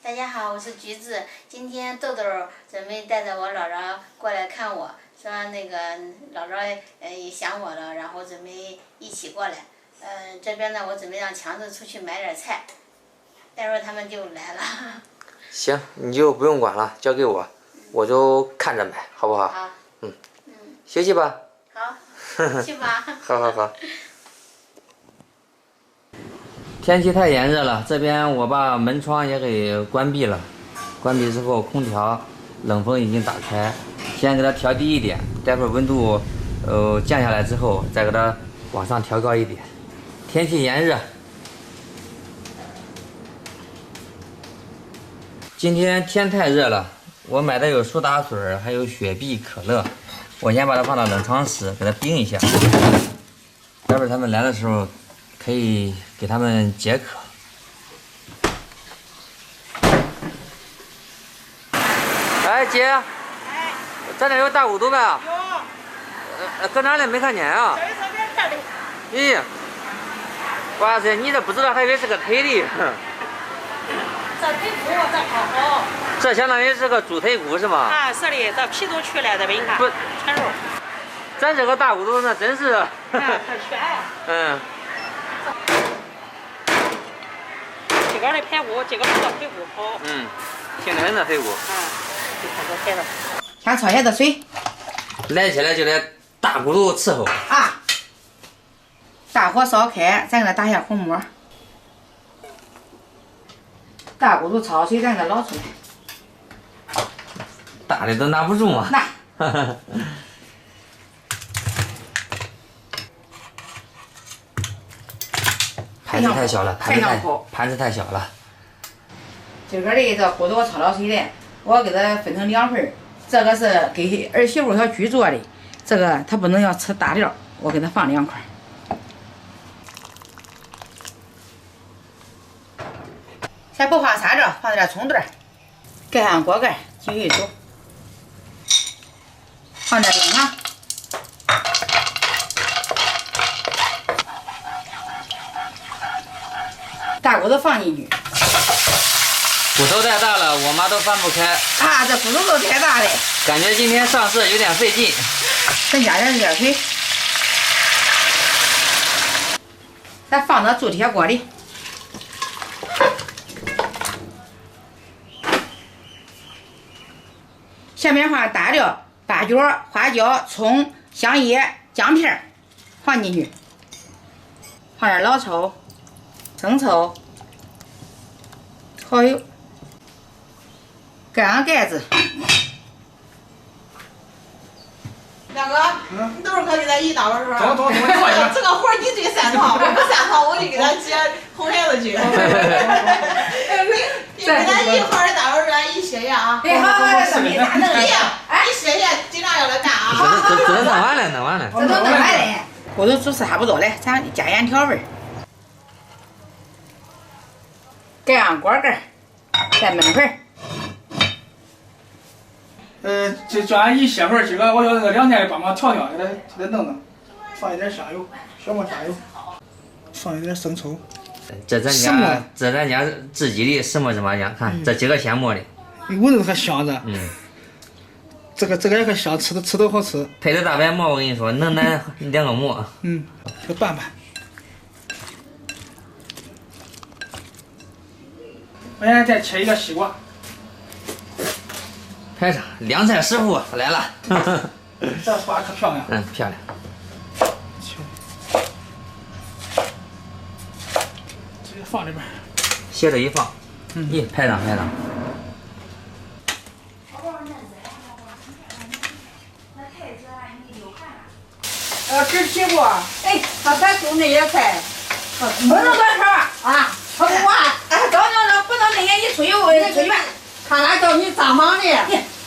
大家好，我是橘子。今天豆豆准备带着我姥姥过来看我，说那个姥姥也想我了，然后准备一起过来。这边呢，我准备让强子出去买点菜，待会儿他们就来了。行，你就不用管了，交给我，我就看着买，好不好？好。休息吧。好，去吧。好。天气太炎热了，这边我把门窗也给关闭了。关闭之后，空调冷风已经打开，先给它调低一点，待会儿温度降下来之后，再给它往上调高一点。天气炎热，今天天太热了，我买的有苏打水，还有雪碧、可乐，我先把它放到冷藏室给它冰一下，待会儿他们来的时候可以给他们解渴。哎，姐，咱这有大骨头呗？有。搁哪里没看见啊？咦，哇塞，你这不知道还以为是个腿的。这腿骨这好。这相当于是个猪腿骨是吗？啊，是的，这皮都去了，这边你看，不，全肉。咱这个大骨头那真是。很全呀。嗯。这个的排骨，这个是腿骨好。嗯，挺嫩的腿骨。你看这排着。先焯下这水。来起来就得大骨头伺候。啊。大火烧开，咱给它打下红沫。大骨头焯水，咱给它捞出来。大的都拿不住嘛。拿。盘子太小了，盘子太小了。今个的这骨头焯了水的，我给它分成2份，这个是给儿媳妇小居做的，这个她不能要吃大料，我给她放2块。先不放沙子，放点葱段，盖上锅盖，继续煮。放点冰糖。大骨头放进去。骨头太大了，我妈都翻不开。啊，这骨头都太大了。感觉今天上色有点费劲。再加点热水。咱放到铸铁锅里。下面放大料、八角、花椒、葱、香叶、姜片放进去，放点老抽、生抽、蚝油，盖上盖子。亮哥，你等会儿可给咱一刀是吧？走，你快点。这个活你最擅长，我不擅长，我就给他接红孩子去。你给他一会儿待会儿咱一歇歇啊。哎，好，没啥弄的。哎，一歇歇，尽量要来干啊。这都弄完了。这都弄完了，骨头煮差不多了，咱加盐调味。盖上锅盖，再焖会儿。就叫俺一歇会儿，今个我要那个2天的帮忙调，给它弄，放一点香油，小磨香油，放一点生抽。这咱家自己的什么酱，看这几个现磨的，闻着可香着。这个也可香，吃都好吃。配的大白馍，我跟你说，能难2个馍。这拌拌。我现在再切一个西瓜。拍上，凉菜师傅来了。这花可漂亮。漂亮。直接放里边。斜着一放，拍上。吃西瓜，哎，他才种那些菜，不能多炒啊，炒不完。哎，等，不能那些一吹远，看俺叫你咋忙的？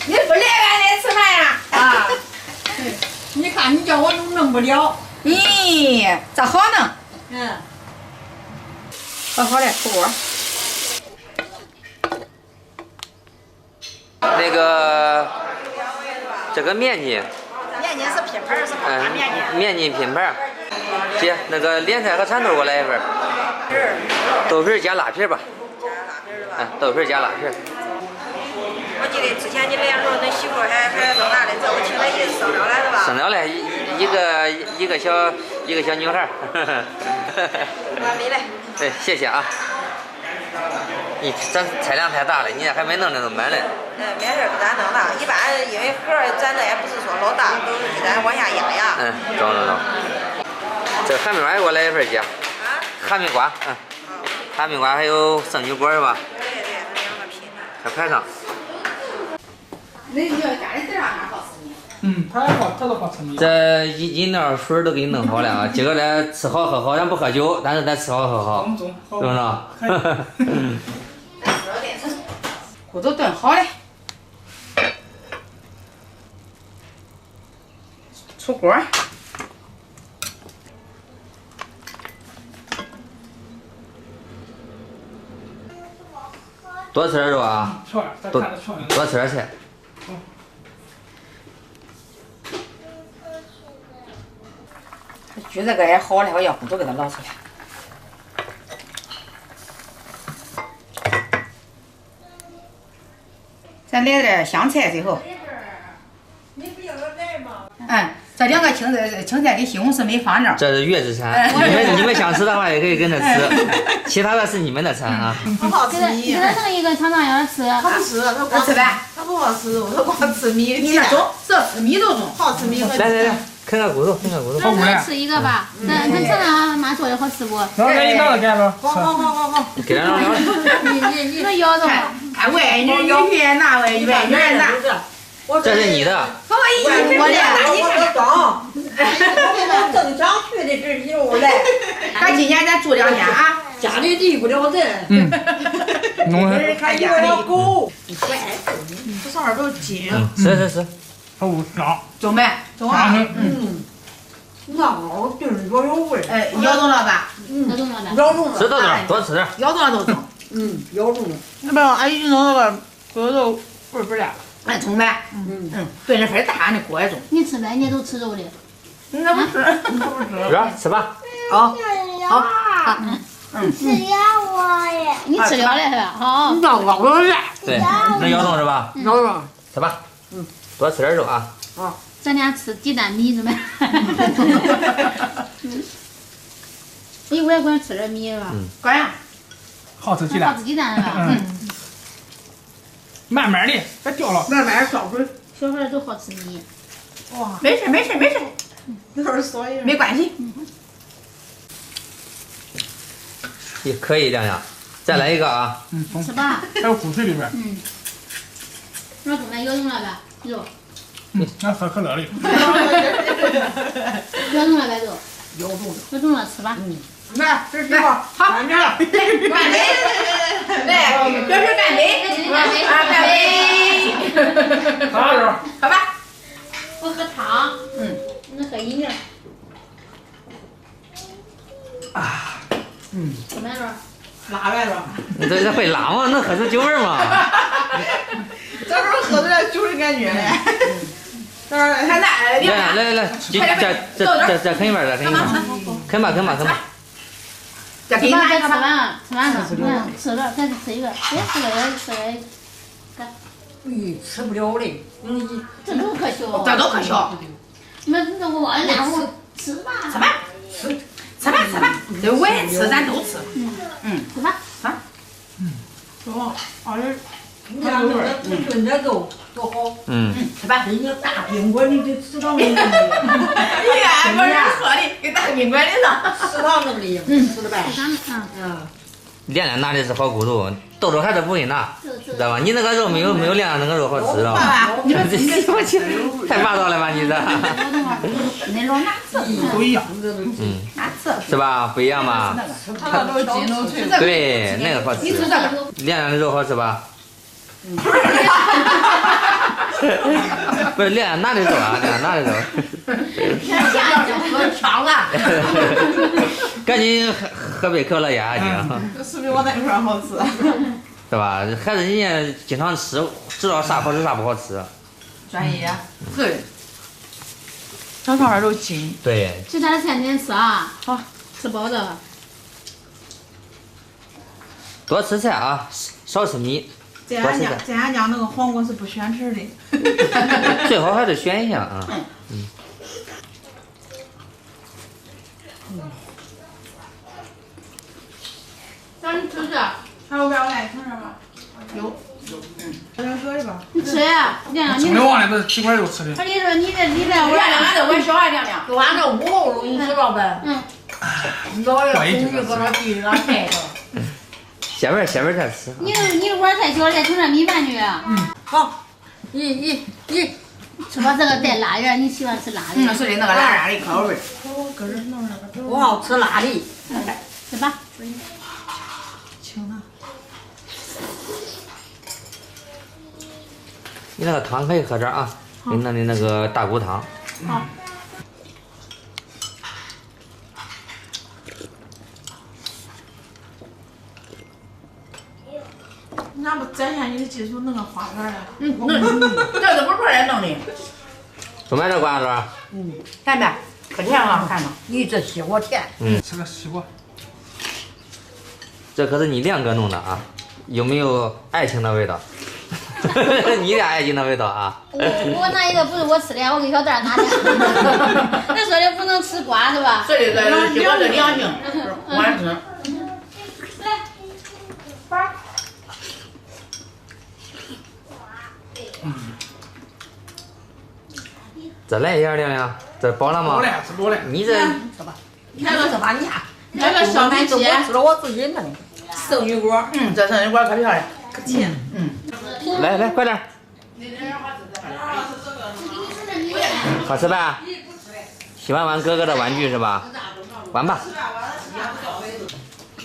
你不来俺来吃饭呀？啊，你看你叫我弄不了。咦，这好弄。好嘞，出锅。那个，这个面筋。面筋是拼盘，是不大面筋。面筋拼盘。姐，那个莲菜和蚕豆给我来一份。豆皮加辣皮吧。加辣皮是吧？豆皮加辣皮。我记得之前你来的时候，恁媳妇还弄啥的，这我请来也是生了来的吧？生了嘞，一个小女孩。完美嘞。对，谢谢啊。你这菜量太大了，你这还没弄那都满嘞。没事，给咱弄了。一般因为盒儿咱这也不是说老大，都是给咱往下压呀。中。这哈密瓜给我来一份姐。啊？哈密瓜，哈密瓜还有圣女果是吧？对，两个品牌。还排上。那你要家里这样还好吃呢。他都好吃米。这饮料水都给你弄好了啊！今个来吃好喝好，咱不喝酒，但是咱吃好喝好，是不是？骨头炖好了，出锅。多吃点肉啊！多吃点菜。橘子个也好了，我要骨头给它捞出来。咱来点香菜最后。这两个青菜跟西红柿没放着。这是月子餐，你们想吃的话也可以跟着吃，其他的是你们的餐啊。他好吃米，给他弄一个尝尝，要吃。他不吃，他光吃呗。他不好吃肉，他光吃米。你那种是吃米都中。好吃米和来，啃个骨头。咱吃一个吧，咱尝尝妈做的好吃不？老给你拿个干吧。好。给咱聊。你那腰子。看外女有缘呐，外女呐。这是你的。我的。装。我正想去的这酒来。咱今年咱住2天啊。家里离不了人。弄人看有了狗。这上面都金。是。好香。中没？中啊。老炖着有味。咬中了吧？咬中了。吃多吃点。咬中了都中。咬中了。那不阿姨弄那个骨头倍儿不辣。中呗。炖的份大，那锅也中。你吃呗，你都吃肉的。那不吃，吃吧。好。吃呀我也。你吃了了是吧？好。你咬了嘞。对，能咬中是吧？咬中。吃吧。多吃点肉啊。咱俩吃鸡蛋米是吧？我也管吃点米是吧？管呀。好吃鸡蛋。好吃鸡蛋是吧？慢慢的，别掉了。慢慢烧水。小孩都好吃米。哇，没事，有点所以。没关系。也可以，亮亮。再来一个啊。吃吧。还有骨髓里边。那中了，咬中了吧？肉。俺喝可乐的。咬中了呗都。咬中了，吃吧。来，这是好。干杯！来，表示干杯！干杯！喝吧。我喝汤。你喝饮料。怎么样？拉来了。你这会拉吗？能喝出酒味吗？这时候喝出来酒的感觉嘞。看那，来，再啃一半，再啃一半，啃吧。再给你拿一个吃吧。完了，吃了，再吃一个，别吃了，吃了。吃不了嘞。这都可笑。这都可笑。那我忘了，吃吧。吃吧，这我也吃，咱都吃。吃吧。说，你看那个炖的肉多好。吃吧。人家大宾馆里的食堂里。你看，我是说的，给大宾馆里头。食堂那里，吃的呗。亮亮拿的是好骨头，豆豆还是不会拿，知道吧？你那个肉没有亮亮那个肉好吃啊！你们太霸道了吧你这？那肉哪吃？都一样。哪吃？是吧？不一样吧？他都筋都脆。对，那个好吃。你吃这个。亮亮的肉好吃吧？不是亮亮拿的肉啊，亮亮拿的肉。我抢了。赶紧喝杯可乐压压惊。这是比我那一块好吃。是吧？孩子人家经常吃，知道啥好吃啥不好吃。专业。对。这上面都筋。对。其他的菜你吃啊。好，吃饱的。多吃菜啊，少吃米，在俺家那个黄瓜是不选皮的。最好还得选一下啊。让你吃吃，还有别我爱吃什么？有。我先喝一把。你吃呀，亮亮，整的往里头几块肉吃的。我跟你说，你这我亮亮，俺这我小孩亮亮，就俺这五后肉，你知道呗？老爷红就搁那地里俺晒着。歇会儿再吃。你碗太小了，盛点米饭去。好，一。吃吧，这个带辣圆，你喜欢吃辣的？是的，那个辣辣的口味。我搁这弄那个。我好吃辣的。吃吧。轻了。你那个汤可以喝点啊，你那的那个大骨汤。好。你咋不展现你的技术，弄个花园来？这是不错来弄的。都买这瓜子儿。看没？可甜了，看着。你这西瓜甜。吃个西瓜。这可是你亮哥弄的啊，有没有爱情的味道？你俩爱情的味道啊！我拿一个不是我吃的，我给小蛋拿的。那说的不能吃瓜是吧？是的，西瓜是良性，管吃。再来一下，亮亮，这饱了吗？饱了。你这来个这把你来个小番茄，我吃了我自己那的剩余果。这剩余果可漂亮，可甜。来，快点。好吃吧？喜欢玩哥哥的玩具是吧？玩吧。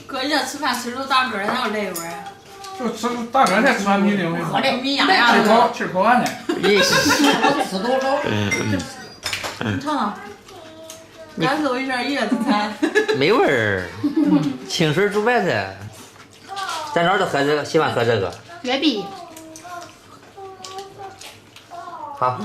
哥，这吃饭吃都大个儿，哪有累味儿？就吃大个才吃完米的，喝的米呀呀的。气儿口完了。我吃多少？你尝尝，感受一下椰子餐。没味儿。清水煮白菜。咱这儿都喝这个，喜欢喝这个。月饼。好。